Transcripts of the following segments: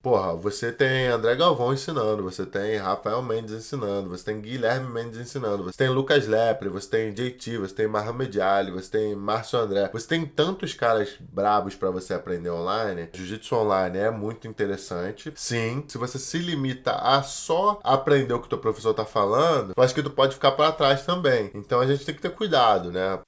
Porra, você tem André Galvão ensinando, você tem Rafael Mendes ensinando, você tem Guilherme Mendes ensinando, você tem Lucas Lepre, você tem JT, você tem Mohamed Ali, você tem Márcio André. Você tem tantos caras brabos pra você aprender online. Jiu-Jitsu online é muito interessante. Sim, se você se limita a só aprender o que o teu professor tá falando, eu acho que tu pode ficar pra trás também. Então a gente tem que ter cuidado, né?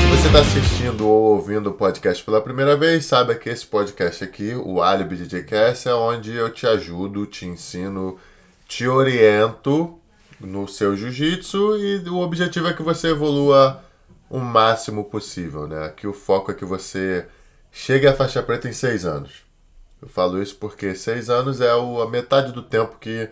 Se você está assistindo ou ouvindo o podcast pela primeira vez, saiba que esse podcast aqui, o Alibi DJ Cast, é onde eu te ajudo, te ensino, te oriento no seu jiu-jitsu e o objetivo é que você evolua o máximo possível, né? Que o foco é que você chegue à faixa preta em 6 anos. Eu falo isso porque 6 anos é a metade do tempo que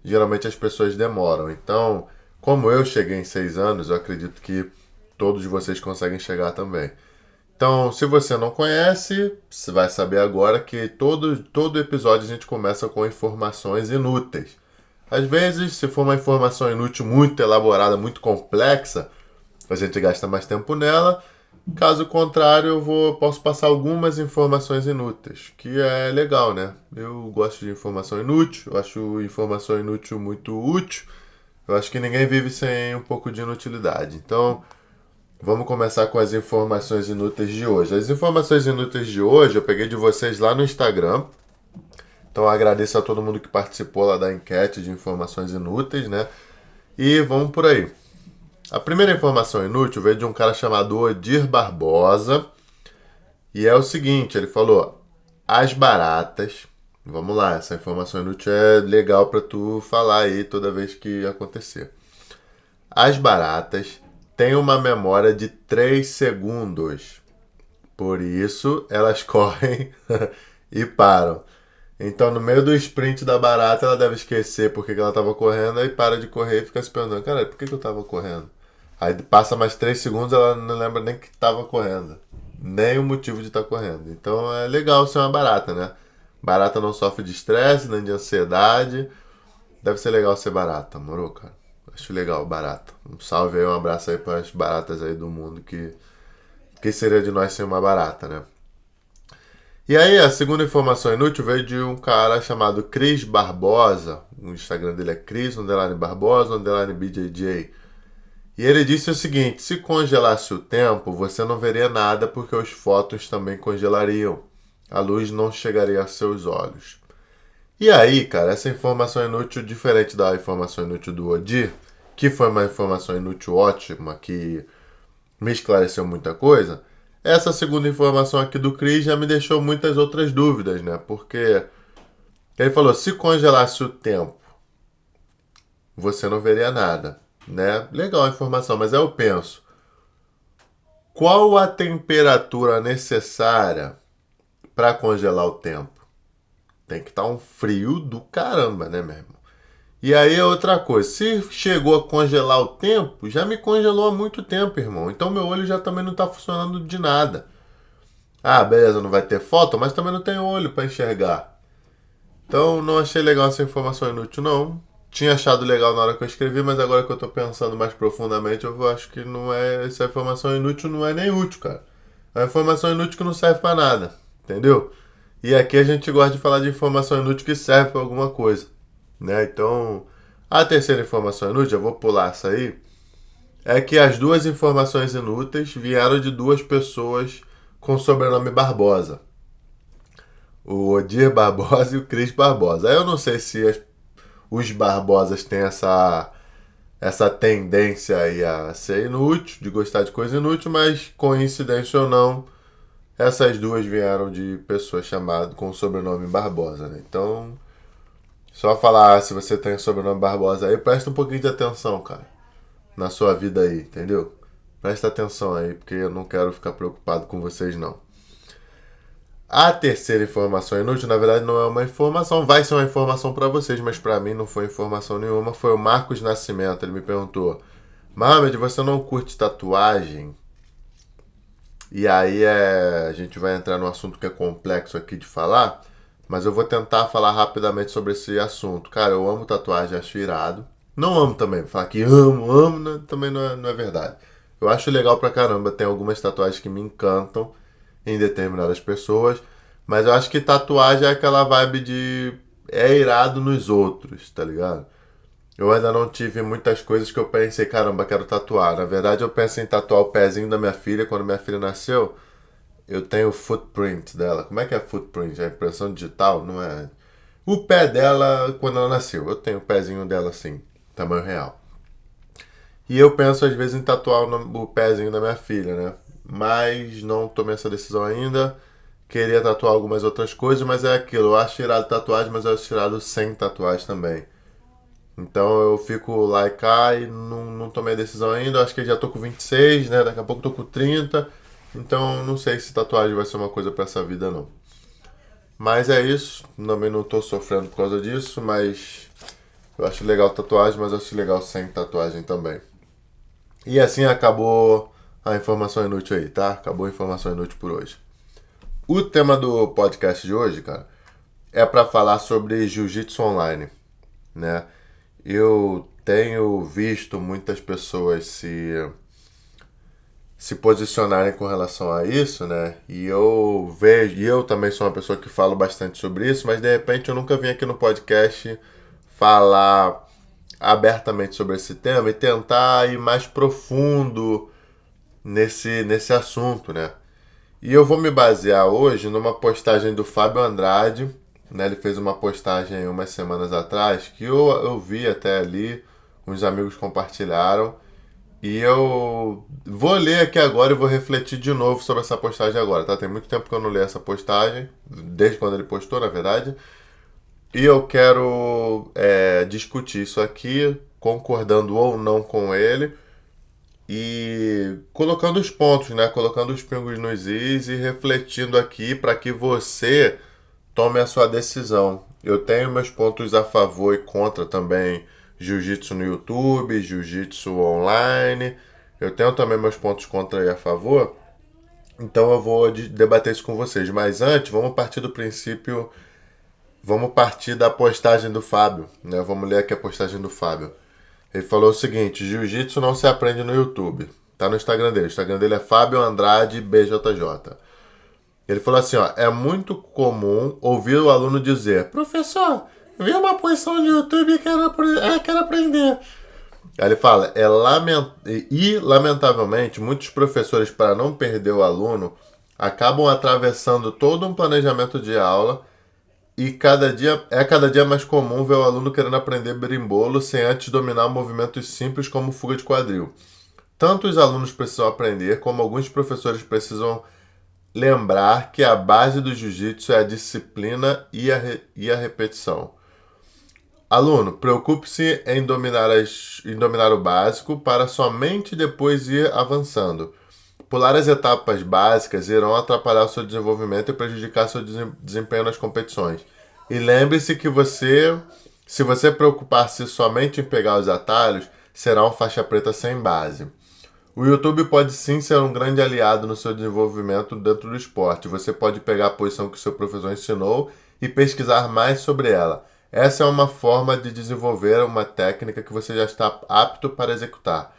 geralmente as pessoas demoram. Então, como eu cheguei em 6 anos, eu acredito que todos vocês conseguem chegar também. Então, se você não conhece, você vai saber agora que todo episódio a gente começa com informações inúteis. Às vezes, se for uma informação inútil muito elaborada, muito complexa, a gente gasta mais tempo nela. Caso contrário, posso passar algumas informações inúteis, que é legal, né? Eu gosto de informação inútil, eu acho informação inútil muito útil. Eu acho que ninguém vive sem um pouco de inutilidade. Então, vamos começar com as informações inúteis de hoje. As informações inúteis de hoje eu peguei de vocês lá no Instagram. Então, eu agradeço a todo mundo que participou lá da enquete de informações inúteis, né? E vamos por aí. A primeira informação inútil veio de um cara chamado Odir Barbosa. E é o seguinte, ele falou: as baratas. Vamos lá, essa informação inútil é legal para tu falar aí toda vez que acontecer. As baratas têm uma memória de 3 segundos. Por isso, elas correm e param. Então, no meio do sprint da barata, ela deve esquecer porque ela estava correndo, aí para de correr e fica se perguntando: cara, por que eu estava correndo? Aí passa mais 3 segundos, ela não lembra nem que estava correndo. Nem o motivo de estar correndo. Então é legal ser uma barata, né? Barata não sofre de estresse, nem de ansiedade. Deve ser legal ser barata, moro, cara? Acho legal, barata. Um salve aí, um abraço aí para as baratas aí do mundo que seria de nós ser uma barata, né? E aí, a segunda informação inútil veio de um cara chamado Cris Barbosa. O Instagram dele é Cris, Barbosa, BJJ. E ele disse o seguinte: se congelasse o tempo, você não veria nada porque os fótons também congelariam. A luz não chegaria a seus olhos. E aí, cara, essa informação inútil, diferente da informação inútil do Odir, que foi uma informação inútil ótima, que me esclareceu muita coisa, essa segunda informação aqui do Cris já me deixou muitas outras dúvidas, né? Porque ele falou: se congelasse o tempo, você não veria nada, né? Legal a informação, mas aí eu penso: qual a temperatura necessária para congelar o tempo? Tem que estar um frio do caramba, né, meu irmão? E aí é outra coisa, se chegou a congelar o tempo, já me congelou há muito tempo, irmão. Então meu olho já também não está funcionando de nada. Ah, beleza, não vai ter foto, mas também não tem olho para enxergar. Então não achei legal essa informação inútil, não. Tinha achado legal na hora que eu escrevi, mas agora que eu tô pensando mais profundamente, eu acho que não é. Essa informação inútil não é nem útil, cara. É uma informação inútil que não serve pra nada. Entendeu? E aqui a gente gosta de falar de informação inútil que serve pra alguma coisa. Né? Então, a terceira informação inútil, eu vou pular essa aí, é que as duas informações inúteis vieram de duas pessoas com sobrenome Barbosa. O Odir Barbosa e o Cris Barbosa. Aí eu não sei se os Barbosas têm essa tendência aí a ser inútil, de gostar de coisa inútil, mas coincidência ou não, essas duas vieram de pessoas chamadas com o sobrenome Barbosa, né? Então, só falar, se você tem o sobrenome Barbosa aí, presta um pouquinho de atenção, cara, na sua vida aí, entendeu? Presta atenção aí, porque eu não quero ficar preocupado com vocês, não. A terceira informação inútil, na verdade, não é uma informação, vai ser uma informação para vocês, mas para mim não foi informação nenhuma. Foi o Marcos Nascimento. Ele me perguntou: Mohamed, você não curte tatuagem? E aí a gente vai entrar num assunto que é complexo aqui de falar, mas eu vou tentar falar rapidamente sobre esse assunto. Cara, eu amo tatuagem, acho irado. Não amo também, falar que amo, né, também não é verdade. Eu acho legal pra caramba, tem algumas tatuagens que me encantam. em determinadas pessoas. Mas eu acho que tatuagem é aquela vibe de é irado nos outros, tá ligado? Eu ainda não tive muitas coisas que eu pensei, caramba, quero tatuar. Na verdade, eu pensei em tatuar o pezinho da minha filha. Quando minha filha nasceu, eu tenho o footprint dela. Como é que é footprint? É impressão digital? Não é? O pé dela, quando ela nasceu. Eu tenho o pezinho dela assim, tamanho real. E eu penso às vezes em tatuar o pezinho da minha filha, né? Mas não tomei essa decisão ainda. Queria tatuar algumas outras coisas, mas é aquilo. Eu acho irado tatuagem, mas eu acho irado sem tatuagem também. Então eu fico lá e cá e não tomei a decisão ainda. Eu acho que já tô com 26, né? Daqui a pouco tô com 30. Então não sei se tatuagem vai ser uma coisa pra essa vida, não. Mas é isso. Também não tô sofrendo por causa disso, mas eu acho legal tatuagem, mas eu acho legal sem tatuagem também. E assim acabou a informação inútil aí, tá? Acabou a informação inútil por hoje. O tema do podcast de hoje, cara, é para falar sobre jiu-jitsu online, né? Eu tenho visto muitas pessoas se posicionarem com relação a isso, né? E eu vejo, e eu também sou uma pessoa que falo bastante sobre isso, mas de repente eu nunca vim aqui no podcast falar abertamente sobre esse tema e tentar ir mais profundo nesse assunto, né? E eu vou me basear hoje numa postagem do Fábio Andrade, né? Ele fez uma postagem umas semanas atrás que eu vi até ali, uns amigos compartilharam. E eu vou ler aqui agora e vou refletir de novo sobre essa postagem agora, tá? Tem muito tempo que eu não leio essa postagem, desde quando ele postou, na verdade. E eu quero discutir isso aqui, concordando ou não com ele, e colocando os pontos, né? Colocando os pingos nos is e refletindo aqui para que você tome a sua decisão. Eu tenho meus pontos a favor e contra também. Jiu-jitsu no YouTube, jiu-jitsu online. Eu tenho também meus pontos contra e a favor. Então eu vou debater isso com vocês. Mas antes, vamos partir do princípio. Vamos partir da postagem do Fábio, né? Vamos ler aqui a postagem do Fábio. Ele falou o seguinte: jiu-jitsu não se aprende no YouTube. Tá no Instagram dele. O Instagram dele é Fábio Andrade BJJ. Ele falou assim, ó, é muito comum ouvir o aluno dizer, professor, vi uma posição no YouTube e quero aprender. Aí ele fala, lamentavelmente, muitos professores, para não perder o aluno, acabam atravessando todo um planejamento de aula e cada dia mais comum ver o aluno querendo aprender berimbolo sem antes dominar movimentos simples como fuga de quadril. Tanto os alunos precisam aprender, como alguns professores precisam lembrar que a base do jiu-jitsu é a disciplina e a repetição. Aluno, preocupe-se em dominar o básico para somente depois ir avançando. Pular as etapas básicas irão atrapalhar o seu desenvolvimento e prejudicar seu desempenho nas competições. E lembre-se que se você preocupar-se somente em pegar os atalhos, será um faixa preta sem base. O YouTube pode sim ser um grande aliado no seu desenvolvimento dentro do esporte. Você pode pegar a posição que o seu professor ensinou e pesquisar mais sobre ela. Essa é uma forma de desenvolver uma técnica que você já está apto para executar.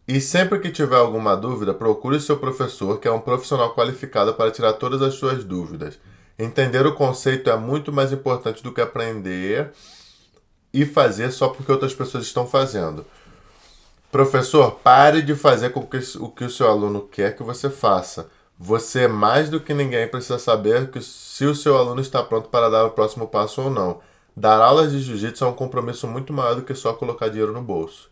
E sempre que tiver alguma dúvida, procure seu professor, que é um profissional qualificado para tirar todas as suas dúvidas. Entender o conceito é muito mais importante do que aprender e fazer só porque outras pessoas estão fazendo. Professor, pare de fazer o que o seu aluno quer que você faça. Você, mais do que ninguém, precisa saber se o seu aluno está pronto para dar o próximo passo ou não. Dar aulas de jiu-jitsu é um compromisso muito maior do que só colocar dinheiro no bolso.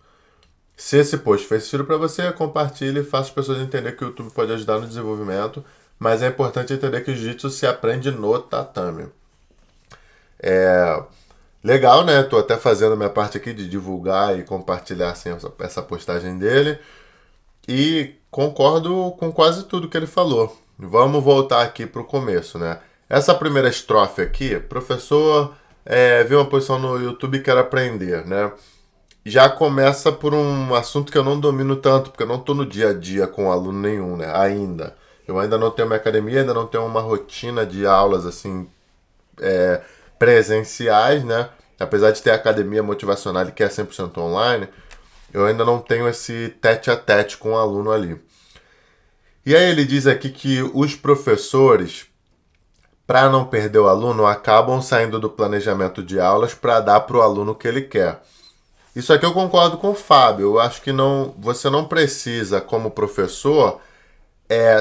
Se esse post fez sentido para você, compartilhe e faça as pessoas entenderem que o YouTube pode ajudar no desenvolvimento, mas é importante entender que o jiu-jitsu se aprende no tatame. Legal, né? Tô até fazendo a minha parte aqui de divulgar e compartilhar assim, essa postagem dele. E concordo com quase tudo que ele falou. Vamos voltar aqui pro começo, né? Essa primeira estrofe aqui, professor viu uma posição no YouTube e quer aprender, né? Já começa por um assunto que eu não domino tanto, porque eu não estou no dia a dia com aluno nenhum, né? Ainda. Eu ainda não tenho minha academia, ainda não tenho uma rotina de aulas assim presenciais, né? Apesar de ter a academia motivacional que é 100% online, eu ainda não tenho esse tete a tete com o aluno ali. E aí ele diz aqui que os professores, para não perder o aluno, acabam saindo do planejamento de aulas para dar para o aluno o que ele quer. Isso aqui eu concordo com o Fábio. Eu acho que você não precisa, como professor,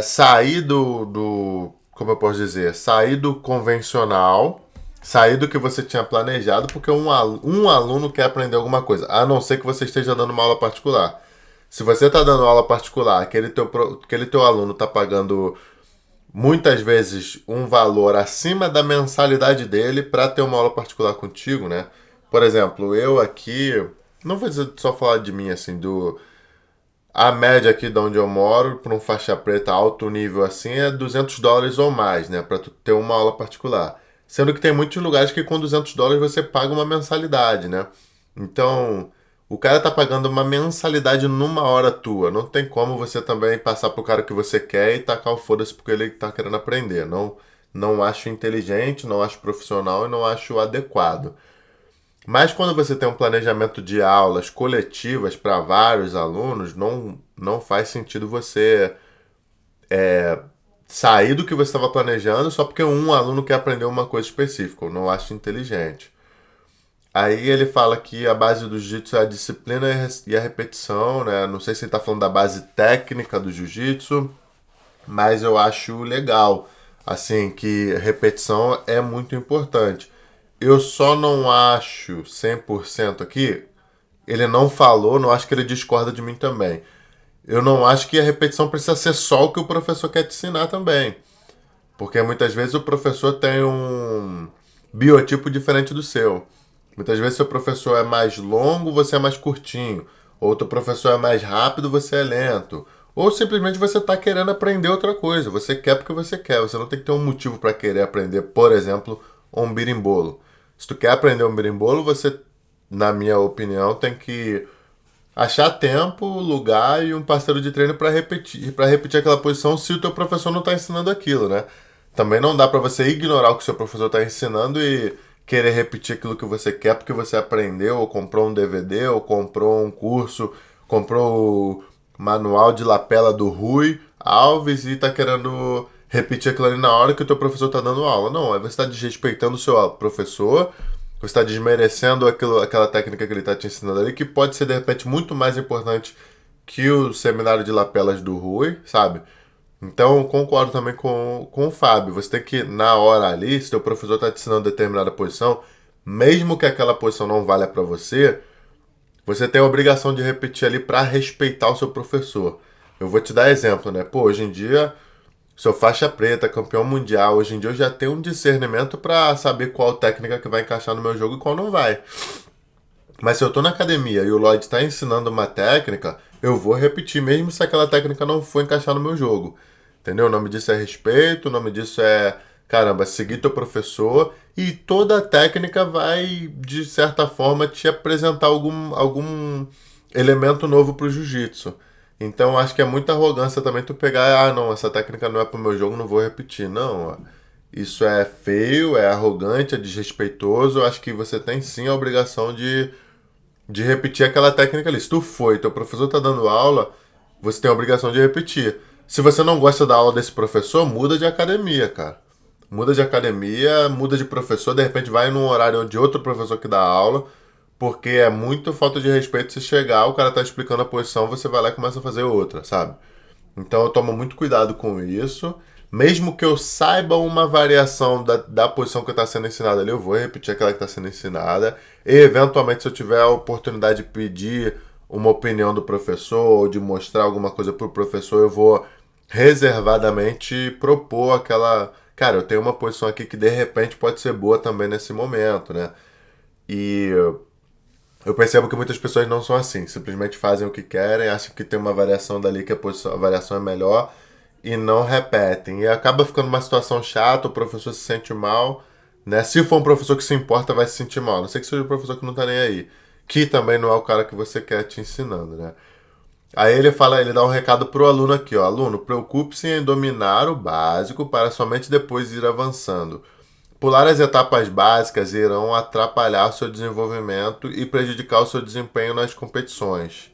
sair como eu posso dizer, sair do convencional, sair do que você tinha planejado, porque um aluno quer aprender alguma coisa, a não ser que você esteja dando uma aula particular. Se você está dando aula particular, aquele teu aluno está pagando muitas vezes um valor acima da mensalidade dele para ter uma aula particular contigo, né? Por exemplo, eu aqui, não vou só falar de mim assim, a média aqui de onde eu moro, para um faixa preta alto nível assim, é $200 ou mais, né? Para tu ter uma aula particular. Sendo que tem muitos lugares que com $200 você paga uma mensalidade, né? Então, o cara tá pagando uma mensalidade numa hora tua. Não tem como você também passar pro cara que você quer e tacar o foda-se porque ele tá querendo aprender. Não acho inteligente, não acho profissional e não acho adequado. Mas quando você tem um planejamento de aulas coletivas para vários alunos, não faz sentido você sair do que você estava planejando só porque um aluno quer aprender uma coisa específica. Eu não acho inteligente. Aí ele fala que a base do jiu-jitsu é a disciplina e a repetição, né? Não sei se ele está falando da base técnica do jiu-jitsu, mas eu acho legal, assim, que repetição é muito importante. Eu só não acho 100% aqui, ele não falou, não acho que ele discorda de mim também. Eu não acho que a repetição precisa ser só o que o professor quer te ensinar também. Porque muitas vezes o professor tem um biotipo diferente do seu. Muitas vezes seu professor é mais longo, você é mais curtinho. Outro professor é mais rápido, você é lento. Ou simplesmente você está querendo aprender outra coisa. Você quer porque você quer. Você não tem que ter um motivo para querer aprender, por exemplo, um birimbolo. Se tu quer aprender um birimbolo, você, na minha opinião, tem que achar tempo, lugar e um parceiro de treino para repetir aquela posição se o teu professor não está ensinando aquilo, né? Também não dá para você ignorar o que o seu professor está ensinando e querer repetir aquilo que você quer porque você aprendeu, ou comprou um DVD, ou comprou um curso, comprou o manual de lapela do Rui Alves e está querendo repetir aquilo ali na hora que o teu professor está dando aula. Não, aí você está desrespeitando o seu professor, você está desmerecendo aquela técnica que ele está te ensinando ali, que pode ser, de repente, muito mais importante que o seminário de lapelas do Rui, sabe? Então, concordo também com o Fábio. Você tem que, na hora ali, se o professor está te ensinando determinada posição, mesmo que aquela posição não valha para você, você tem a obrigação de repetir ali para respeitar o seu professor. Eu vou te dar exemplo, né? Pô, hoje em dia, sou faixa preta, campeão mundial. Hoje em dia eu já tenho um discernimento para saber qual técnica que vai encaixar no meu jogo e qual não vai. Mas se eu tô na academia e o Lloyd está ensinando uma técnica, eu vou repetir mesmo se aquela técnica não for encaixar no meu jogo. Entendeu? O nome disso é respeito, o nome disso é, caramba, seguir teu professor e toda a técnica vai, de certa forma, te apresentar algum elemento novo pro jiu-jitsu. Então acho que é muita arrogância também tu pegar, não, essa técnica não é pro meu jogo, não vou repetir. Não, ó. Isso é feio, é arrogante, é desrespeitoso. Acho que você tem sim a obrigação de repetir aquela técnica ali. Se tu foi, teu professor está dando aula, você tem a obrigação de repetir. Se você não gosta da aula desse professor, muda de academia, cara. Muda de academia, muda de professor, de repente vai num horário de outro professor que dá aula, porque é muito falta de respeito se chegar, o cara tá explicando a posição, você vai lá e começa a fazer outra, sabe? Então eu tomo muito cuidado com isso. Mesmo que eu saiba uma variação da posição que está sendo ensinada ali, eu vou repetir aquela que está sendo ensinada. E, eventualmente, se eu tiver a oportunidade de pedir uma opinião do professor ou de mostrar alguma coisa para o professor, eu vou reservadamente propor aquela... Cara, eu tenho uma posição aqui que, de repente, pode ser boa também nesse momento, né? E eu percebo que muitas pessoas não são assim. Simplesmente fazem o que querem, acham que tem uma variação dali que a variação é melhor e não repetem. E acaba ficando uma situação chata, o professor se sente mal, né? Se for um professor que se importa, vai se sentir mal. A não sei que seja um professor que não tá nem aí. Que também não é o cara que você quer te ensinando, né? Aí ele dá um recado pro aluno aqui, ó. Aluno, preocupe-se em dominar o básico para somente depois ir avançando. Pular as etapas básicas irão atrapalhar o seu desenvolvimento e prejudicar o seu desempenho nas competições.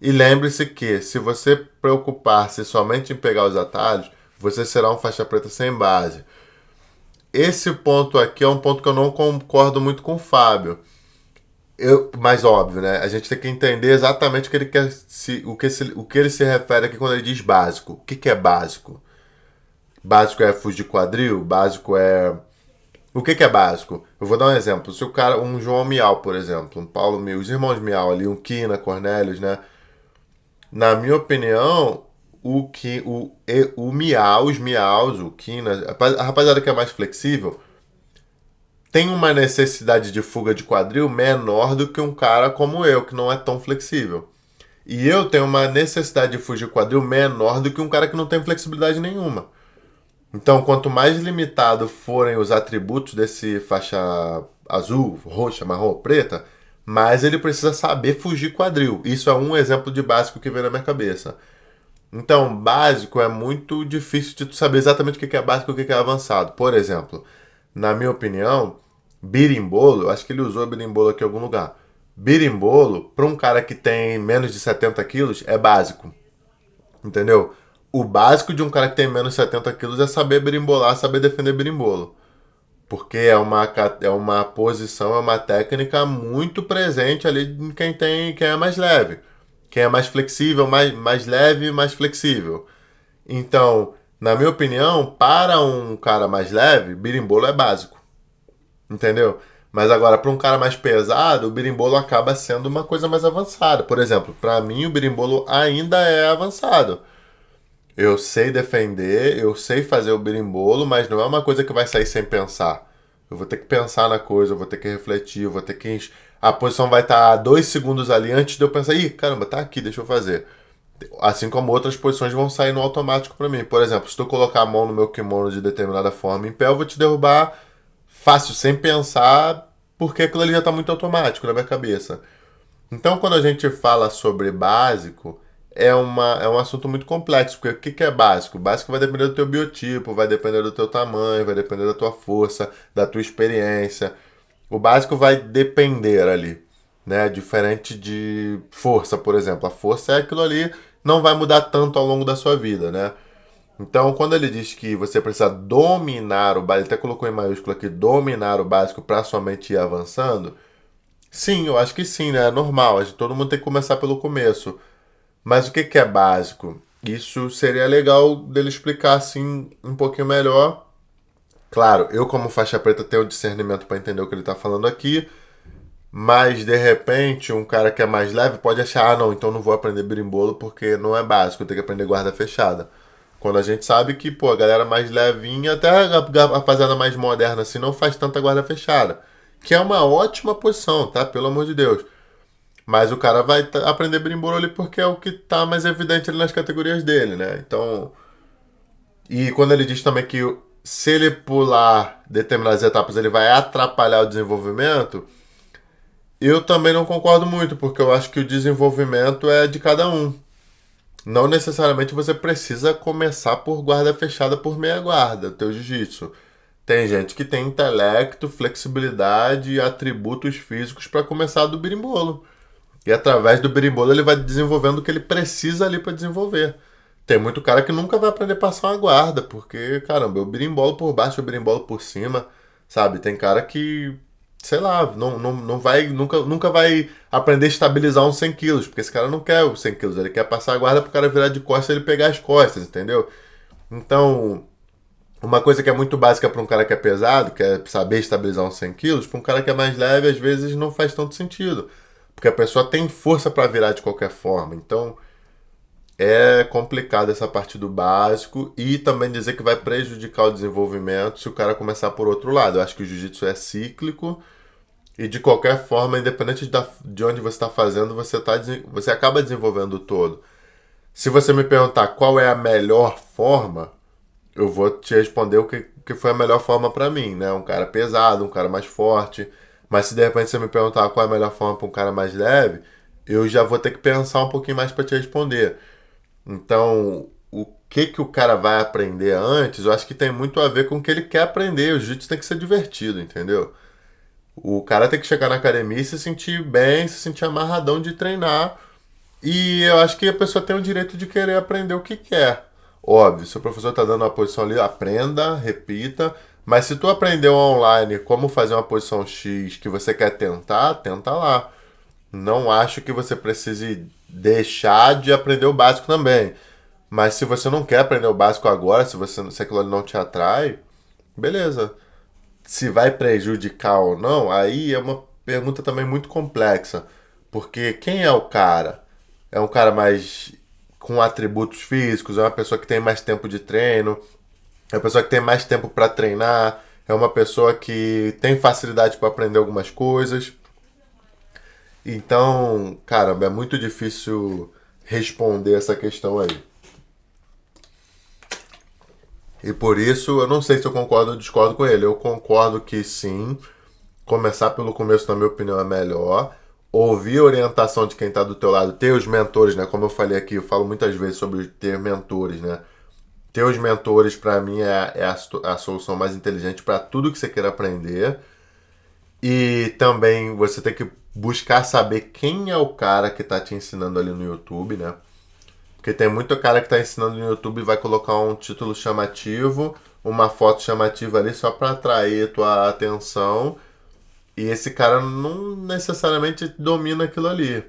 E lembre-se que, se você preocupar-se somente em pegar os atalhos, você será um faixa preta sem base. Esse ponto aqui é um ponto que eu não concordo muito com o Fábio. Mas óbvio, né? A gente tem que entender exatamente o que ele quer, o que ele se refere aqui quando ele diz básico. O que é básico? Básico é fugir quadril? Básico é... O que é básico? Eu vou dar um exemplo. Se o cara, um João Miau, por exemplo, um Paulo Miau, os irmãos Miau ali, um Kina, Cornélios, né? Na minha opinião, o Miau, os Miaus, o Kina, a rapaziada que é mais flexível, tem uma necessidade de fuga de quadril menor do que um cara como eu, que não é tão flexível. E eu tenho uma necessidade de fugir de quadril menor do que um cara que não tem flexibilidade nenhuma. Então, quanto mais limitado forem os atributos desse faixa azul, roxa, marrom ou preta, mais ele precisa saber fugir quadril. Isso é um exemplo de básico que vem na minha cabeça. Então, básico é muito difícil de tu saber exatamente o que é básico e o que é avançado. Por exemplo, na minha opinião, birimbolo, acho que ele usou birimbolo aqui em algum lugar. Birimbolo, para um cara que tem menos de 70 quilos, é básico. Entendeu? O básico de um cara que tem menos de 70 quilos é saber birimbolar, saber defender birimbolo. Porque é uma posição, é uma técnica muito presente ali em quem é mais leve. Quem é mais flexível, mais leve, mais flexível. Então, na minha opinião, para um cara mais leve, birimbolo é básico. Entendeu? Mas agora, para um cara mais pesado, o birimbolo acaba sendo uma coisa mais avançada. Por exemplo, para mim, o birimbolo ainda é avançado. Eu sei defender, eu sei fazer o birimbolo, mas não é uma coisa que vai sair sem pensar. Eu vou ter que pensar na coisa, eu vou ter que refletir, eu vou ter que. A posição vai estar 2 segundos ali antes de eu pensar, ih, caramba, tá aqui, deixa eu fazer. Assim como outras posições vão sair no automático pra mim. Por exemplo, se tu colocar a mão no meu kimono de determinada forma em pé, eu vou te derrubar fácil, sem pensar, porque aquilo ali já tá muito automático na minha cabeça. Então, quando a gente fala sobre básico, é um assunto muito complexo, porque o que é básico? Básico vai depender do teu biotipo, vai depender do teu tamanho, vai depender da tua força, da tua experiência. O básico vai depender ali, né? Diferente de força, por exemplo. A força é aquilo ali, não vai mudar tanto ao longo da sua vida, né? Então, quando ele diz que você precisa dominar o básico, ele até colocou em maiúsculo aqui, dominar o básico para sua mente ir avançando. Sim, eu acho que sim, né? É normal, todo mundo tem que começar pelo começo. Mas o que é básico? Isso seria legal dele explicar assim um pouquinho melhor. Claro, eu como faixa preta tenho o discernimento para entender o que ele está falando aqui, mas de repente um cara que é mais leve pode achar, ah não, então não vou aprender berimbolo porque não é básico, eu tenho que aprender guarda fechada. Quando a gente sabe que, pô, a galera mais levinha, até a rapaziada mais moderna assim, não faz tanta guarda fechada. Que é uma ótima posição, tá? Pelo amor de Deus. Mas o cara vai aprender berimbolo ali porque é o que tá mais evidente ali nas categorias dele, né? Então. E quando ele diz também que se ele pular determinadas etapas ele vai atrapalhar o desenvolvimento, eu também não concordo muito, porque eu acho que o desenvolvimento é de cada um. Não necessariamente você precisa começar por guarda fechada por meia guarda, teu jiu-jitsu. Tem gente que tem intelecto, flexibilidade e atributos físicos para começar do berimbolo. E através do berimbolo ele vai desenvolvendo o que ele precisa ali para desenvolver. Tem muito cara que nunca vai aprender a passar uma guarda, porque, caramba, eu berimbolo por baixo, eu berimbolo por cima, sabe? Tem cara que, sei lá, não vai, nunca vai aprender a estabilizar uns 100 quilos, porque esse cara não quer os 100 quilos, ele quer passar a guarda pro cara virar de costas e ele pegar as costas, entendeu? Então, uma coisa que é muito básica para um cara que é pesado, que é saber estabilizar uns 100 quilos, para um cara que é mais leve, às vezes não faz tanto sentido. Porque a pessoa tem força para virar de qualquer forma. Então, é complicado essa parte do básico e também dizer que vai prejudicar o desenvolvimento se o cara começar por outro lado. Eu acho que o jiu-jitsu é cíclico e de qualquer forma, independente de onde você está fazendo, você acaba desenvolvendo o todo. Se você me perguntar qual é a melhor forma, eu vou te responder que foi a melhor forma para mim, né? Um cara pesado, um cara mais forte. Mas se de repente você me perguntar qual é a melhor forma para um cara mais leve, eu já vou ter que pensar um pouquinho mais para te responder. Então, o que o cara vai aprender antes, eu acho que tem muito a ver com o que ele quer aprender. O jiu-jitsu tem que ser divertido, entendeu? O cara tem que chegar na academia e se sentir bem, se sentir amarradão de treinar E eu acho que a pessoa tem o direito de querer aprender o que quer. Óbvio, se o professor está dando uma posição ali, aprenda, repita. Mas se tu aprendeu online como fazer uma posição X que você quer tentar, tenta lá. Não acho que você precise deixar de aprender o básico também. Mas se você não quer aprender o básico agora, se aquilo ali não te atrai, beleza. Se vai prejudicar ou não, aí é uma pergunta também muito complexa. Porque quem é o cara? É um cara mais com atributos físicos? É uma pessoa que tem mais tempo de treino? É uma pessoa que tem mais tempo para treinar? É uma pessoa que tem facilidade para aprender algumas coisas? Então, caramba, é muito difícil responder essa questão aí. E por isso, eu não sei se eu concordo ou discordo com ele. Eu concordo que sim, começar pelo começo, na minha opinião, é melhor. Ouvir a orientação de quem está do teu lado, ter os mentores, né? Como eu falei aqui, eu falo muitas vezes sobre ter mentores, né? Ter os mentores, para mim, é a solução mais inteligente para tudo que você queira aprender. E também você tem que buscar saber quem é o cara que está te ensinando ali no YouTube, né? Porque tem muito cara que está ensinando no YouTube e vai colocar um título chamativo, uma foto chamativa ali só para atrair tua atenção. E esse cara não necessariamente domina aquilo ali.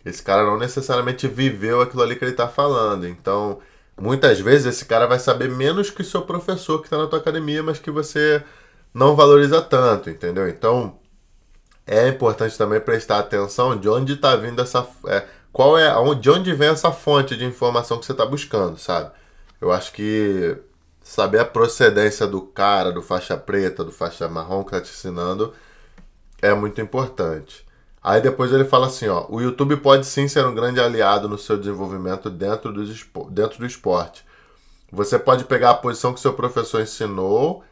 Esse cara não necessariamente viveu aquilo ali que ele está falando. Então, muitas vezes esse cara vai saber menos que o seu professor que está na tua academia, mas que você não valoriza tanto, entendeu? Então, é importante também prestar atenção de onde está vindo essa. De onde vem essa fonte de informação que você está buscando, sabe? Eu acho que saber a procedência do cara, do faixa preta, do faixa marrom que está te ensinando, é muito importante. Aí depois ele fala assim, ó, o YouTube pode sim ser um grande aliado no seu desenvolvimento dentro do esporte. Você pode pegar a posição que seu professor ensinou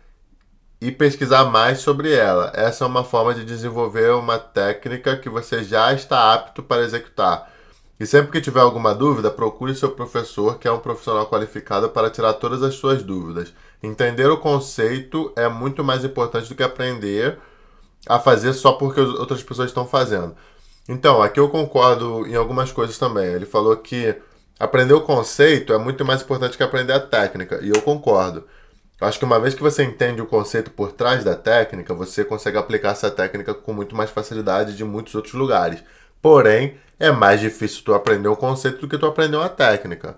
e pesquisar mais sobre ela. Essa é uma forma de desenvolver uma técnica que você já está apto para executar. E sempre que tiver alguma dúvida, procure seu professor, que é um profissional qualificado para tirar todas as suas dúvidas. Entender o conceito é muito mais importante do que aprender a fazer só porque outras pessoas estão fazendo. Então, aqui eu concordo em algumas coisas também. Ele falou que aprender o conceito é muito mais importante que aprender a técnica, e eu concordo. Acho que uma vez que você entende o conceito por trás da técnica, você consegue aplicar essa técnica com muito mais facilidade de muitos outros lugares. Porém, é mais difícil tu aprender o conceito do que tu aprender uma técnica.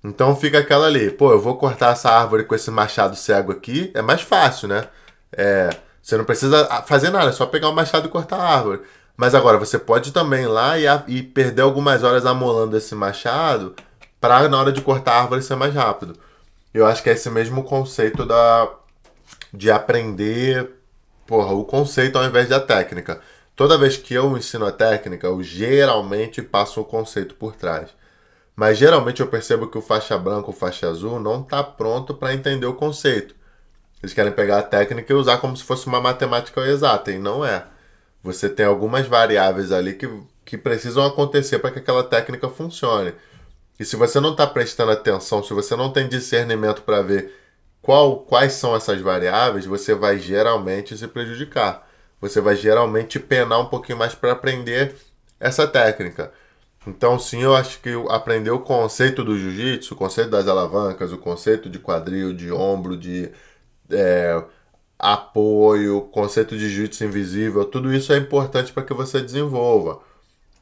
Então fica aquela ali, pô, eu vou cortar essa árvore com esse machado cego aqui, é mais fácil, né? Você não precisa fazer nada, é só pegar o machado e cortar a árvore. Mas agora, você pode também ir lá e perder algumas horas amolando esse machado para na hora de cortar a árvore ser mais rápido. Eu acho que é esse mesmo conceito de aprender, porra, o conceito ao invés da técnica. Toda vez que eu ensino a técnica, eu geralmente passo o conceito por trás. Mas geralmente eu percebo que o faixa branca ou faixa azul não está pronto para entender o conceito. Eles querem pegar a técnica e usar como se fosse uma matemática exata, e não é. Você tem algumas variáveis ali que precisam acontecer para que aquela técnica funcione. E se você não está prestando atenção, se você não tem discernimento para ver quais são essas variáveis, você vai geralmente se prejudicar. Você vai geralmente penar um pouquinho mais para aprender essa técnica. Então, sim, eu acho que aprender o conceito do jiu-jitsu, o conceito das alavancas, o conceito de quadril, de ombro, de é, apoio, conceito de jiu-jitsu invisível, tudo isso é importante para que você desenvolva.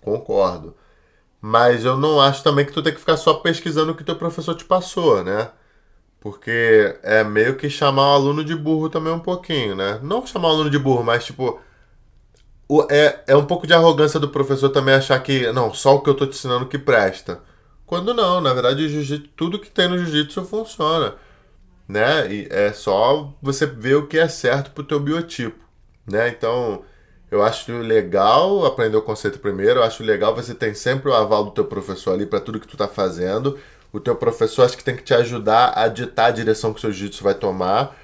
Concordo. Mas eu não acho também que tu tem que ficar só pesquisando o que teu professor te passou, né? Porque é meio que chamar o aluno de burro também um pouquinho, né? Não chamar o aluno de burro, mas tipo, é um pouco de arrogância do professor também achar que, não, só o que eu tô te ensinando que presta. Quando não, na verdade, o jiu-jitsu, tudo que tem no jiu-jitsu funciona, né? E é só você ver o que é certo pro teu biotipo, né? Então, eu acho legal aprender o conceito primeiro, eu acho legal você ter sempre o aval do teu professor ali para tudo que tu tá fazendo. O teu professor acho que tem que te ajudar a ditar a direção que o seu jiu-jitsu vai tomar,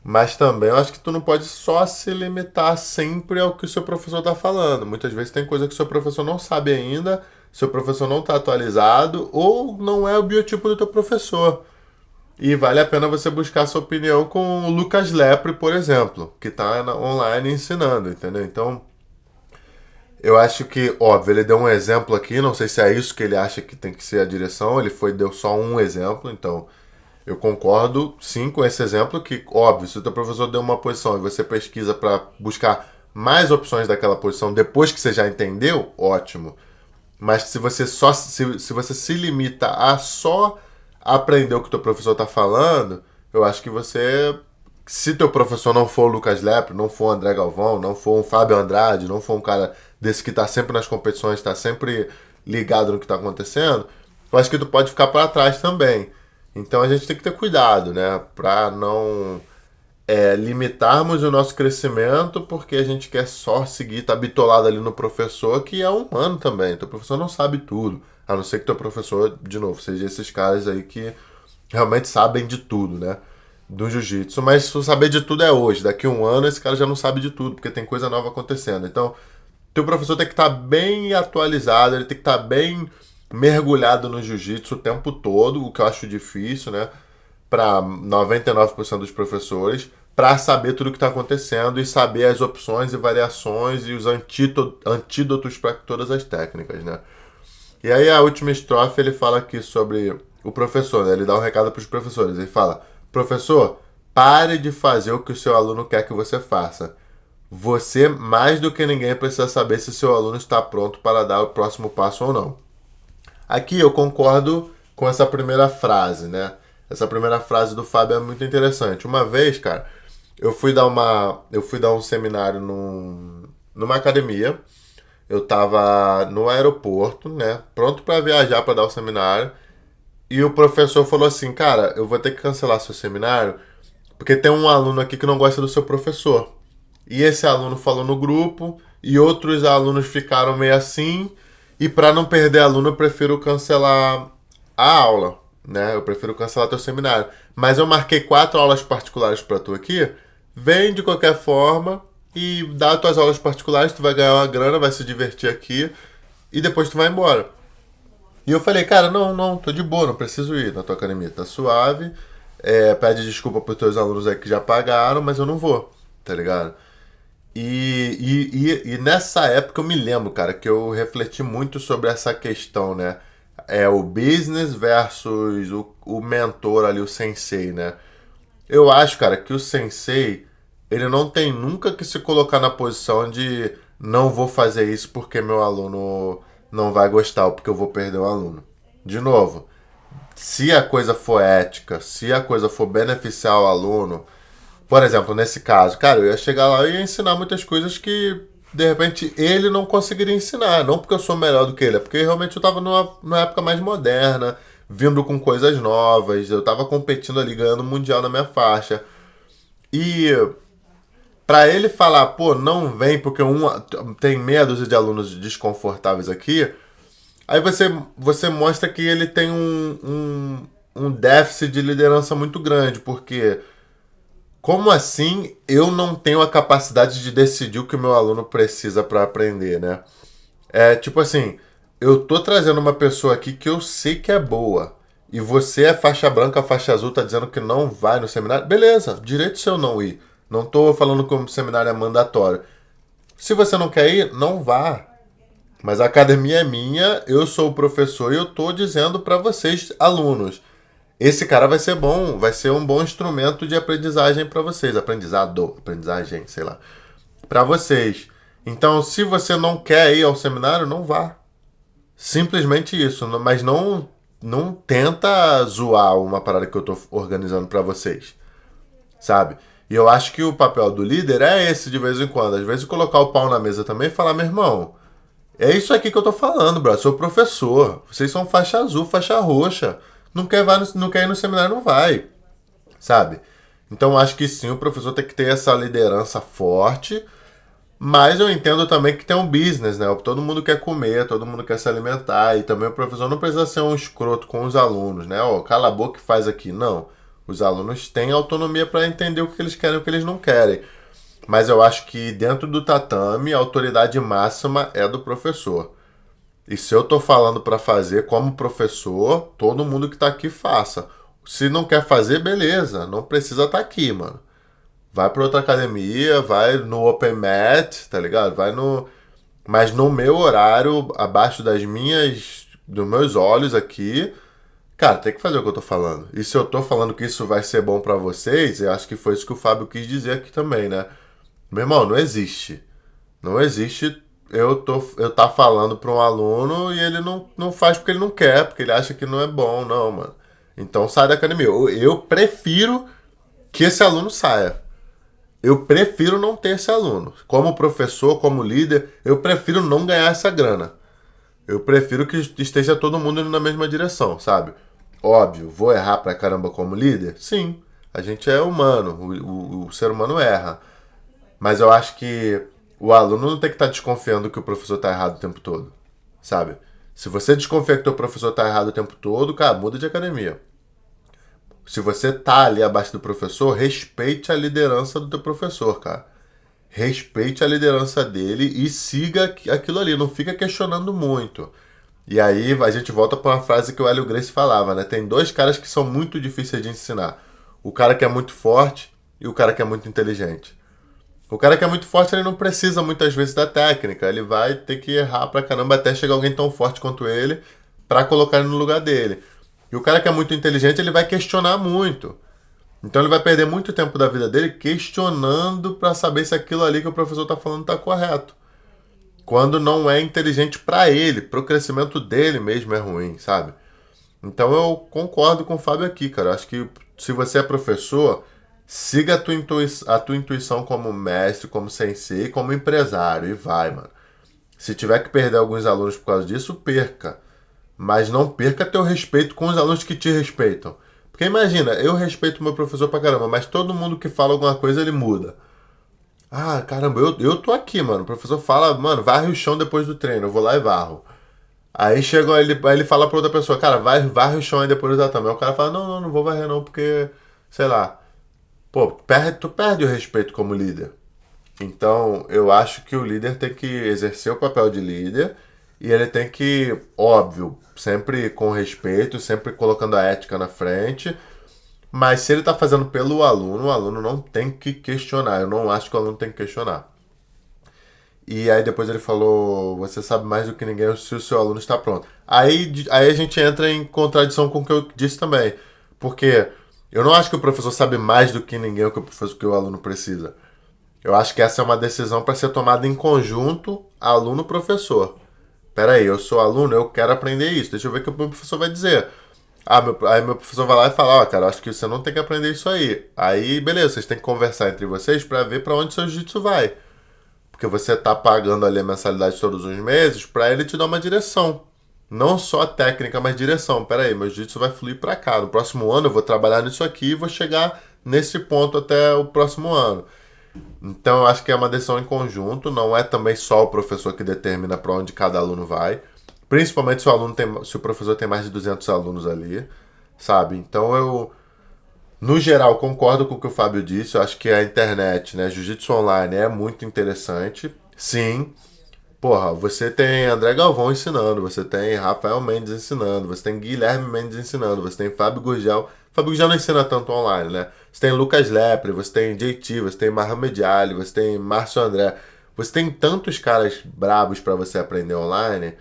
mas também eu acho que tu não pode só se limitar sempre ao que o seu professor tá falando. Muitas vezes tem coisa que o seu professor não sabe ainda, seu professor não tá atualizado ou não é o biotipo do teu professor. E vale a pena você buscar sua opinião com o Lucas Lepre, por exemplo, que está online ensinando, entendeu? Então, Eu acho que, óbvio, ele deu um exemplo aqui, não sei se é isso que ele acha que tem que ser a direção, deu só um exemplo, então eu concordo sim com esse exemplo que, óbvio, se o teu professor deu uma posição e você pesquisa para buscar mais opções daquela posição depois que você já entendeu, ótimo. Mas se você se você se limita a só aprender o que o teu professor está falando, eu acho que você, se teu professor não for o Lucas Lepre, não for o André Galvão, não for um Fábio Andrade, não for um cara desse que está sempre nas competições, está sempre ligado no que está acontecendo, eu acho que tu pode ficar para trás também. Então a gente tem que ter cuidado, né? Para não limitarmos o nosso crescimento porque a gente quer só seguir, tá bitolado ali no professor, que é humano também. Teu professor não sabe tudo. A não ser que teu professor, de novo, seja esses caras aí que realmente sabem de tudo, né? Do jiu-jitsu. Mas se saber de tudo é hoje. Daqui a um ano esse cara já não sabe de tudo, porque tem coisa nova acontecendo. Então, teu professor tem que estar bem atualizado, ele tem que estar bem mergulhado no jiu-jitsu o tempo todo, o que eu acho difícil, né? Para 99% dos professores, para saber tudo o que está acontecendo e saber as opções e variações e os antídotos para todas as técnicas, né? E aí a última estrofe ele fala aqui sobre o professor, né? Ele dá um recado para os professores, ele fala: professor, pare de fazer o que o seu aluno quer que você faça. Você, mais do que ninguém, precisa saber se seu aluno está pronto para dar o próximo passo ou não. Aqui eu concordo com essa primeira frase, né? Essa primeira frase do Fábio é muito interessante. Uma vez, cara, eu fui dar um seminário numa academia. Eu tava no aeroporto, né? Pronto para viajar para dar o seminário. E o professor falou assim: cara, eu vou ter que cancelar seu seminário porque tem um aluno aqui que não gosta do seu professor. E esse aluno falou no grupo e outros alunos ficaram meio assim. E para não perder aluno, eu prefiro cancelar a aula, né? Eu prefiro cancelar teu seminário. Mas eu marquei 4 aulas particulares para tu aqui. Vem de qualquer forma e dá tuas aulas particulares, tu vai ganhar uma grana, vai se divertir aqui e depois tu vai embora. E eu falei, cara, não, tô de boa, não preciso ir na tua academia, tá suave. Pede desculpa pros teus alunos aí que já pagaram, mas eu não vou, tá ligado? E nessa época eu me lembro, cara, que eu refleti muito sobre essa questão, né? O business versus o mentor ali, o sensei, né? Eu acho, cara, que o sensei, ele não tem nunca que se colocar na posição de não vou fazer isso porque meu aluno não vai gostar ou porque eu vou perder o aluno. De novo, se a coisa for ética, se a coisa for beneficiar o aluno, por exemplo, nesse caso, cara, eu ia chegar lá e ia ensinar muitas coisas que, de repente, ele não conseguiria ensinar. Não porque eu sou melhor do que ele, é porque realmente eu tava numa época mais moderna, vindo com coisas novas, eu tava competindo ali, ganhando mundial na minha faixa. E pra ele falar, pô, não vem porque tem meia dúzia de alunos desconfortáveis aqui, aí você mostra que ele tem um déficit de liderança muito grande, porque como assim eu não tenho a capacidade de decidir o que o meu aluno precisa para aprender, né? Tipo assim, eu tô trazendo uma pessoa aqui que eu sei que é boa, e você é faixa branca, faixa azul, tá dizendo que não vai no seminário, beleza, direito seu não ir. Não tô falando que o seminário é mandatório. Se você não quer ir, não vá. Mas a academia é minha, eu sou o professor e eu tô dizendo para vocês, alunos, esse cara vai ser bom, vai ser um bom instrumento de aprendizagem para vocês, aprendizagem, sei lá, para vocês. Então, se você não quer ir ao seminário, não vá. Simplesmente isso, mas não tenta zoar uma parada que eu tô organizando para vocês, sabe? E eu acho que o papel do líder é esse de vez em quando. Às vezes colocar o pau na mesa também e falar, meu irmão, é isso aqui que eu tô falando, bro. Eu sou professor. Vocês são faixa azul, faixa roxa. Não quer ir no seminário, não vai. Sabe? Então acho que sim, o professor tem que ter essa liderança forte. Mas eu entendo também que tem um business, né? Todo mundo quer comer, todo mundo quer se alimentar. E também o professor não precisa ser um escroto com os alunos, né? Cala a boca e faz aqui. Não. Os alunos têm autonomia para entender o que eles querem e o que eles não querem. Mas eu acho que dentro do tatame, a autoridade máxima é do professor. E se eu tô falando para fazer como professor, todo mundo que tá aqui faça. Se não quer fazer, beleza. Não precisa estar aqui, mano. Vai para outra academia, vai no Open Mat, tá ligado? Vai Mas no meu horário, abaixo dos meus olhos aqui, cara, tem que fazer o que eu tô falando. E se eu tô falando que isso vai ser bom pra vocês, eu acho que foi isso que o Fábio quis dizer aqui também, né? Meu irmão, não existe. Não existe eu tá falando pra um aluno e ele não faz porque ele não quer, porque ele acha que não é bom, não, mano. Então sai da academia. Eu prefiro que esse aluno saia. Eu prefiro não ter esse aluno. Como professor, como líder, eu prefiro não ganhar essa grana. Eu prefiro que esteja todo mundo indo na mesma direção, sabe? Óbvio, vou errar pra caramba como líder? Sim. A gente é humano, o ser humano erra. Mas eu acho que o aluno não tem que estar desconfiando que o professor está errado o tempo todo, sabe? Se você desconfia que o teu professor está errado o tempo todo, cara, muda de academia. Se você tá ali abaixo do professor, respeite a liderança do teu professor, cara. Respeite a liderança dele e siga aquilo ali, não fica questionando muito. E aí a gente volta para uma frase que o Hélio Gracie falava, né? Tem dois caras que são muito difíceis de ensinar. O cara que é muito forte e o cara que é muito inteligente. O cara que é muito forte, ele não precisa muitas vezes da técnica. Ele vai ter que errar pra caramba até chegar alguém tão forte quanto ele pra colocar ele no lugar dele. E o cara que é muito inteligente, ele vai questionar muito. Então ele vai perder muito tempo da vida dele questionando pra saber se aquilo ali que o professor tá falando tá correto. Quando não é inteligente pra ele, pro crescimento dele mesmo é ruim, sabe? Então eu concordo com o Fábio aqui, cara. Acho que se você é professor, siga a tua intuição como mestre, como sensei, como empresário e vai, mano. Se tiver que perder alguns alunos por causa disso, perca. Mas não perca teu respeito com os alunos que te respeitam. Porque imagina, eu respeito meu professor pra caramba, mas todo mundo que fala alguma coisa, ele muda. Ah, caramba, eu tô aqui, mano. O professor fala, mano, varre o chão depois do treino. Eu vou lá e varro. Aí chega aí ele fala pra outra pessoa, cara, varre o chão aí depois do tatame. Aí o cara fala, não vou varrer não, porque, sei lá. Pô, tu perde o respeito como líder. Então, eu acho que o líder tem que exercer o papel de líder e ele tem que, óbvio, sempre com respeito, sempre colocando a ética na frente. Mas se ele está fazendo pelo aluno, o aluno não tem que questionar. Eu não acho que o aluno tem que questionar. E aí depois ele falou, você sabe mais do que ninguém se o seu aluno está pronto. Aí a gente entra em contradição com o que eu disse também. Porque eu não acho que o professor sabe mais do que ninguém que o aluno precisa. Eu acho que essa é uma decisão para ser tomada em conjunto, aluno-professor. Peraí, eu sou aluno, eu quero aprender isso. Deixa eu ver o que o meu professor vai dizer. Aí meu professor vai lá e fala, ó, cara, acho que você não tem que aprender isso aí. Aí, beleza, vocês têm que conversar entre vocês para ver para onde seu jiu-jitsu vai. Porque você tá pagando ali a mensalidade todos os meses para ele te dar uma direção. Não só técnica, mas direção. Pera aí, meu jiu-jitsu vai fluir para cá. No próximo ano eu vou trabalhar nisso aqui e vou chegar nesse ponto até o próximo ano. Então eu acho que é uma decisão em conjunto. Não é também só o professor que determina para onde cada aluno vai. Principalmente se o professor tem mais de 200 alunos ali, sabe? Então no geral, concordo com o que o Fábio disse. Eu acho que a internet, né, Jiu-Jitsu online é muito interessante. Sim, porra, você tem André Galvão ensinando, você tem Rafael Mendes ensinando, você tem Guilherme Mendes ensinando, você tem Fábio Gurgel. Fábio Gurgel não ensina tanto online, né? Você tem Lucas Lepre, você tem JT, você tem Mohamed Ali, você tem Márcio André. Você tem tantos caras brabos para você aprender online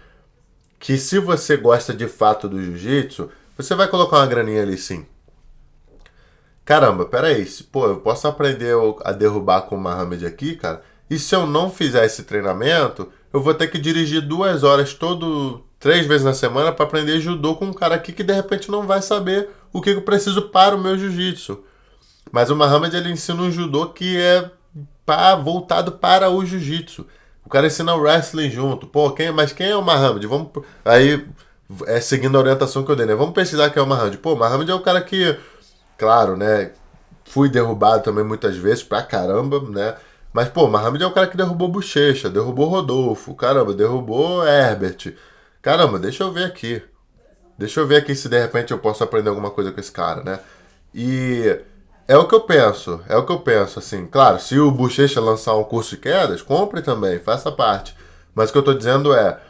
que se você gosta de fato do jiu-jitsu, você vai colocar uma graninha ali sim. Caramba, peraí, pô, eu posso aprender a derrubar com o Mohamed aqui, cara? E se eu não fizer esse treinamento, eu vou ter que dirigir 2 horas 3 vezes na semana para aprender judô com um cara aqui que de repente não vai saber o que eu preciso para o meu jiu-jitsu. Mas o Mohamed, ele ensina um judô que é voltado para o jiu-jitsu. O cara ensina o wrestling junto. Pô, mas quem é o Mohamed? Aí, seguindo a orientação que eu dei, né? Vamos pesquisar quem é o Mohamed. Pô, o Mohamed é o cara que, claro, né? Fui derrubado também muitas vezes, pra caramba, né? Mas, pô, o Mohamed é o cara que derrubou Bochecha, derrubou Rodolfo, caramba, derrubou Herbert. Caramba, deixa eu ver aqui. Deixa eu ver aqui se de repente eu posso aprender alguma coisa com esse cara, né? E é o que eu penso, assim. Claro, se o Bochecha lançar um curso de quedas, compre também, faça parte. Mas o que eu tô dizendo é,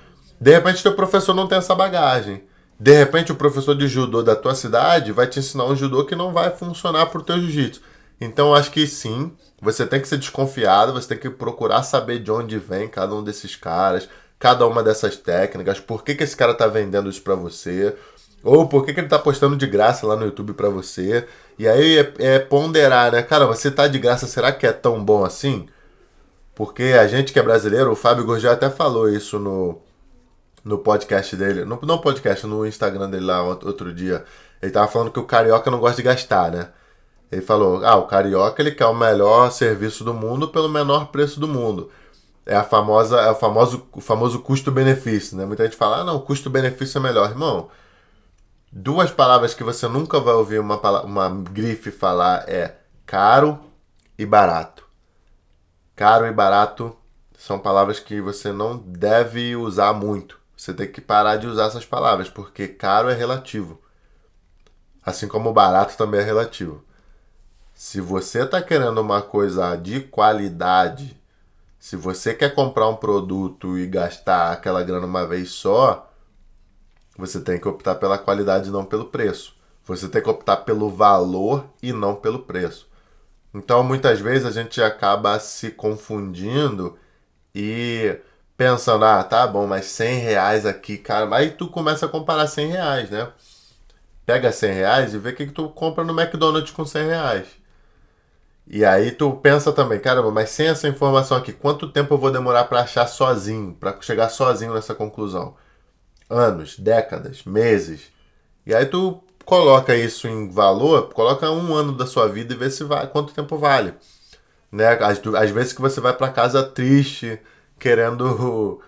de repente teu professor não tem essa bagagem. De repente o professor de judô da tua cidade vai te ensinar um judô que não vai funcionar pro teu jiu-jitsu. Então eu acho que sim, você tem que ser desconfiado, você tem que procurar saber de onde vem cada um desses caras, cada uma dessas técnicas, por que esse cara tá vendendo isso pra você, ou por que ele tá postando de graça lá no YouTube pra você. E aí é ponderar, né? Cara, você tá de graça, será que é tão bom assim? Porque a gente que é brasileiro, o Fábio Gurgel até falou isso no podcast dele, no podcast, no Instagram dele lá outro dia. Ele tava falando que o carioca não gosta de gastar, né? Ele falou, o carioca ele quer o melhor serviço do mundo pelo menor preço do mundo. O famoso custo-benefício, né? Muita gente fala, não, custo-benefício é melhor. Irmão, duas palavras que você nunca vai ouvir uma grife falar é caro e barato. Caro e barato são palavras que você não deve usar muito. Você tem que parar de usar essas palavras, porque caro é relativo. Assim como barato também é relativo. Se você está querendo uma coisa de qualidade, se você quer comprar um produto e gastar aquela grana uma vez só, você tem que optar pela qualidade e não pelo preço. Você tem que optar pelo valor e não pelo preço. Então, muitas vezes a gente acaba se confundindo e pensando, tá bom, mas R$ 100 aqui, cara. Aí tu começa a comparar R$ 100, né? Pega R$ 100 e vê o que tu compra no McDonald's com R$ 100. E aí tu pensa também, caramba, mas sem essa informação aqui, quanto tempo eu vou demorar para achar sozinho, para chegar sozinho nessa conclusão? Anos, décadas, meses. E aí tu coloca isso em valor, coloca um ano da sua vida e vê se vai, quanto tempo vale. Né? Às vezes que você vai para casa triste, querendo,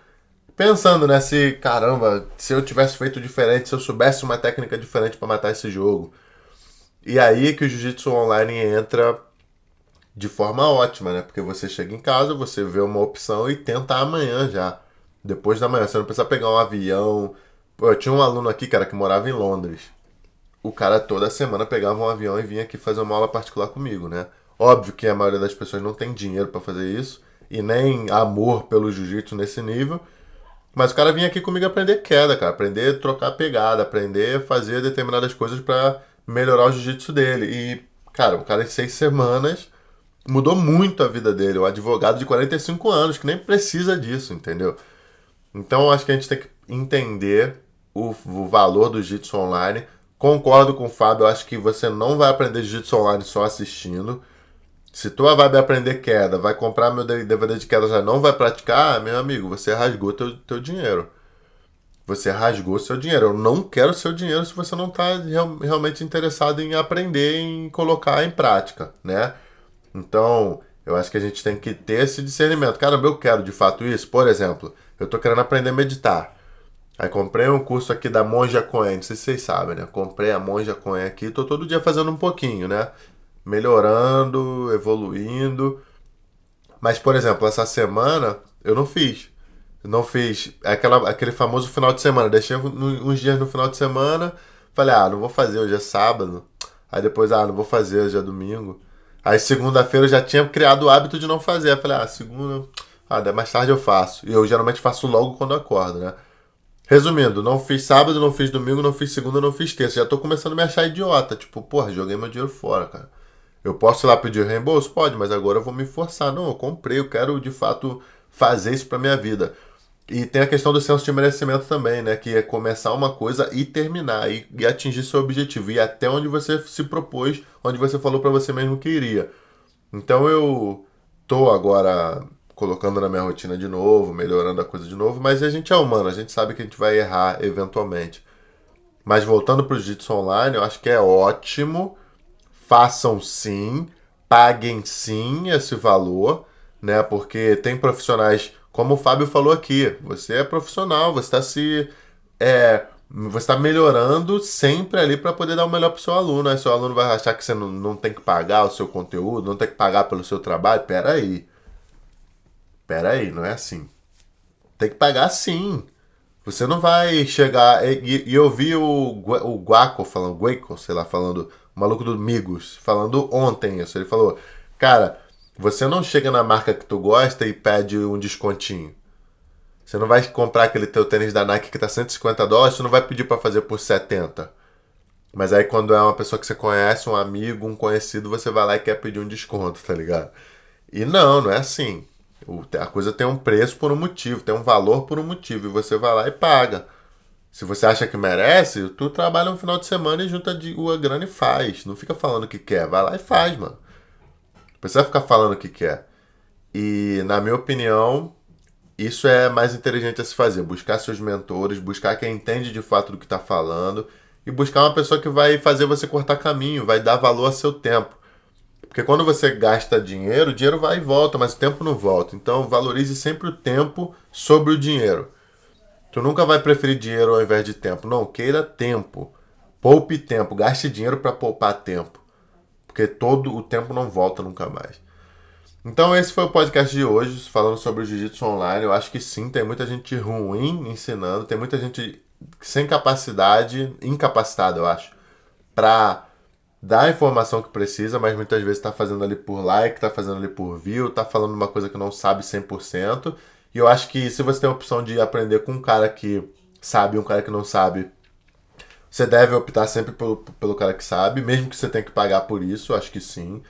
pensando, né, se caramba, se eu tivesse feito diferente, se eu soubesse uma técnica diferente para matar esse jogo. E aí que o Jiu-Jitsu Online entra de forma ótima, né? Porque você chega em casa, você vê uma opção e tenta amanhã já. Depois da manhã, você não precisa pegar um avião. Pô, eu tinha um aluno aqui, cara, que morava em Londres. O cara toda semana pegava um avião e vinha aqui fazer uma aula particular comigo, né? Óbvio que a maioria das pessoas não tem dinheiro pra fazer isso e nem amor pelo jiu-jitsu nesse nível. Mas o cara vinha aqui comigo aprender queda, cara, aprender a trocar pegada, aprender a fazer determinadas coisas pra melhorar o jiu-jitsu dele. E, cara, o cara em 6 semanas mudou muito a vida dele. Um advogado de 45 anos que nem precisa disso, entendeu? Então eu acho que a gente tem que entender o valor do Jiu-Jitsu Online. Concordo com o Fábio, eu acho que você não vai aprender Jiu-Jitsu Online só assistindo. Se tua vibe é aprender queda, vai comprar meu DVD de queda já não vai praticar, meu amigo, você rasgou teu dinheiro. Você rasgou seu dinheiro. Eu não quero seu dinheiro se você não está realmente interessado em aprender, em colocar em prática, né? Então, eu acho que a gente tem que ter esse discernimento. Caramba, eu quero de fato isso. Por exemplo, eu tô querendo aprender a meditar. Aí comprei um curso aqui da Monja Coen, não sei se vocês sabem, né? Comprei a Monja Coen aqui, tô todo dia fazendo um pouquinho, né? Melhorando, evoluindo. Mas, por exemplo, essa semana eu não fiz. Eu não fiz aquele famoso final de semana. Deixei uns dias no final de semana. Falei, não vou fazer, hoje é sábado. Aí depois, não vou fazer, hoje é domingo. Aí segunda-feira eu já tinha criado o hábito de não fazer. Aí falei, segunda, mais tarde eu faço. E eu geralmente faço logo quando eu acordo, né? Resumindo, não fiz sábado, não fiz domingo, não fiz segunda, não fiz terça. Já tô começando a me achar idiota. Tipo, porra, joguei meu dinheiro fora, cara. Eu posso ir lá pedir reembolso? Pode, mas agora eu vou me forçar. Não, eu comprei, eu quero de fato fazer isso pra minha vida. E tem a questão do senso de merecimento também, né? Que é começar uma coisa e terminar, e atingir seu objetivo. E até onde você se propôs, onde você falou pra você mesmo que iria. Então eu tô agora colocando na minha rotina de novo, melhorando a coisa de novo, mas a gente é humano, a gente sabe que a gente vai errar eventualmente. Mas voltando pro Jiu-Jitsu Online, eu acho que é ótimo. Façam sim, paguem sim esse valor, né? Porque tem profissionais, como o Fábio falou aqui, você é profissional, você está melhorando sempre ali para poder dar o melhor para o seu aluno. Aí seu aluno vai achar que você não tem que pagar o seu conteúdo, não tem que pagar pelo seu trabalho. Pera aí, não é assim. Tem que pagar sim. Você não vai chegar. E eu vi o Guaco falando, Guaco, sei lá, falando, o maluco do Migos, falando ontem isso. Ele falou, cara, você não chega na marca que tu gosta e pede um descontinho. Você não vai comprar aquele teu tênis da Nike que tá $150, você não vai pedir pra fazer por 70. Mas aí quando é uma pessoa que você conhece, um amigo, um conhecido, você vai lá e quer pedir um desconto, tá ligado? E não é assim. A coisa tem um preço por um motivo, tem um valor por um motivo, e você vai lá e paga. Se você acha que merece, tu trabalha um final de semana e junta a grana e faz. Não fica falando o que quer, vai lá e faz, mano. Não precisa ficar falando o que quer. E, na minha opinião, isso é mais inteligente a se fazer. Buscar seus mentores, buscar quem entende de fato do que está falando e buscar uma pessoa que vai fazer você cortar caminho, vai dar valor ao seu tempo. Porque quando você gasta dinheiro, o dinheiro vai e volta, mas o tempo não volta. Então, valorize sempre o tempo sobre o dinheiro. Tu nunca vai preferir dinheiro ao invés de tempo. Não, queira tempo. Poupe tempo. Gaste dinheiro para poupar tempo. Porque todo o tempo não volta nunca mais. Então esse foi o podcast de hoje, falando sobre o jiu-jitsu online. Eu acho que sim, tem muita gente ruim ensinando, tem muita gente sem capacidade, incapacitada, eu acho, para dar a informação que precisa, mas muitas vezes está fazendo ali por like, está fazendo ali por view, está falando uma coisa que não sabe 100%. E eu acho que se você tem a opção de aprender com um cara que sabe e um cara que não sabe, você deve optar sempre pelo cara que sabe, mesmo que você tenha que pagar por isso, acho que sim.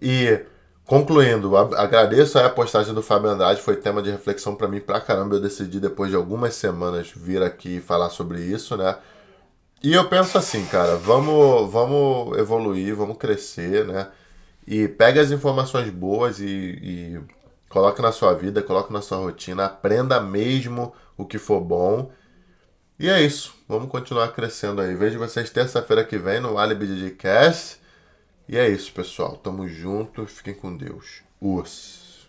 E, concluindo, agradeço a postagem do Fábio Andrade, foi tema de reflexão pra mim pra caramba. Eu decidi, depois de algumas semanas, vir aqui e falar sobre isso, né? E eu penso assim, cara, vamos evoluir, vamos crescer, né? E pega as informações boas e coloque na sua vida, coloque na sua rotina, aprenda mesmo o que for bom. E é isso, vamos continuar crescendo aí. Vejo vocês terça-feira que vem no Alibi DJ Cast. E é isso, pessoal. Tamo junto. Fiquem com Deus. Us.